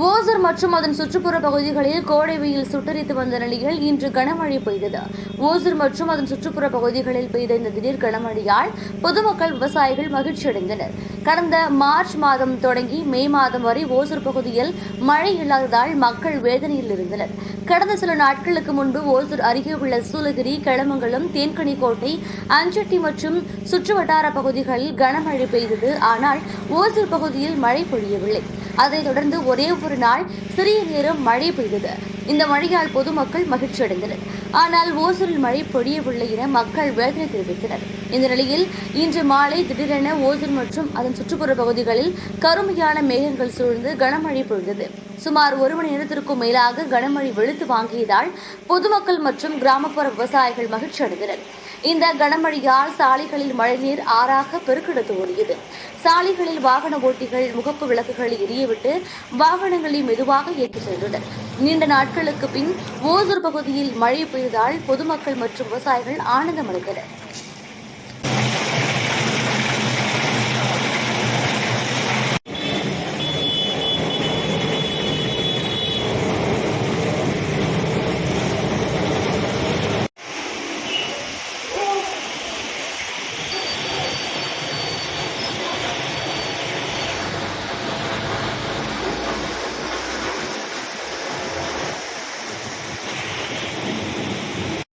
ஓசூர் மற்றும் அதன் சுற்றுப்புற பகுதிகளில் கோடை வெயில் சுட்டரித்து வந்த நிலையில் இன்று கனமழை பெய்தது. ஓசூர் மற்றும் அதன் சுற்றுப்புற பகுதிகளில் பெய்த இந்த திடீர் கனமழையால் பொதுமக்கள், விவசாயிகள் மகிழ்ச்சியடைந்தனர். கடந்த மார்ச் மாதம் தொடங்கி மே மாதம் வரை ஓசூர் பகுதியில் மழை இல்லாததால் மக்கள் வேதனையில் இருந்தனர். கடந்த சில நாட்களுக்கு முன்பு ஓசூர் அருகே உள்ள சூலகிரி, கெளமங்கலம், தேன்கனிக்கோட்டை, அஞ்சட்டி மற்றும் சுற்றுவட்டார பகுதிகளில் கனமழை பெய்தது. ஆனால் ஓசூர் பகுதியில் மழை பொழியவில்லை. அதைத் தொடர்ந்து ஒரே ஒரு நாள் சிறிய நேரம் மழை பெய்தது. இந்த மழையால் பொதுமக்கள் மகிழ்ச்சியடைந்தனர். ஆனால் ஓசூரில் மழை பொழியவில்லை என மக்கள் வேதனை தெரிவித்தனர். இந்த நிலையில் இன்று மாலை திடீரென ஓசூர் மற்றும் அதன் சுற்றுப்புற பகுதிகளில் கருமையான மேகங்கள் சூழ்ந்து கனமழை பொழிந்தது. சுமார் ஒரு மணி நேரத்திற்கும் மேலாக கனமழை வெளுத்து வாங்கியதால் பொதுமக்கள் மற்றும் கிராமப்புற விவசாயிகள் மகிழ்ச்சி அடைந்தனர். இந்த கனமழையால் சாலைகளில் மழைநீர் ஆறாக பெருக்கெடுத்து ஓடியது. சாலைகளில் வாகன ஓட்டிகள் முகப்பு விளக்குகளை எரியவிட்டு வாகனங்களை மெதுவாக இயக்கி சென்றனர். நீண்ட நாட்களுக்கு பின் ஓசூர் பகுதியில் மழை பெய்ததால் பொதுமக்கள் மற்றும் விவசாயிகள் ஆனந்தமடைந்தனர்.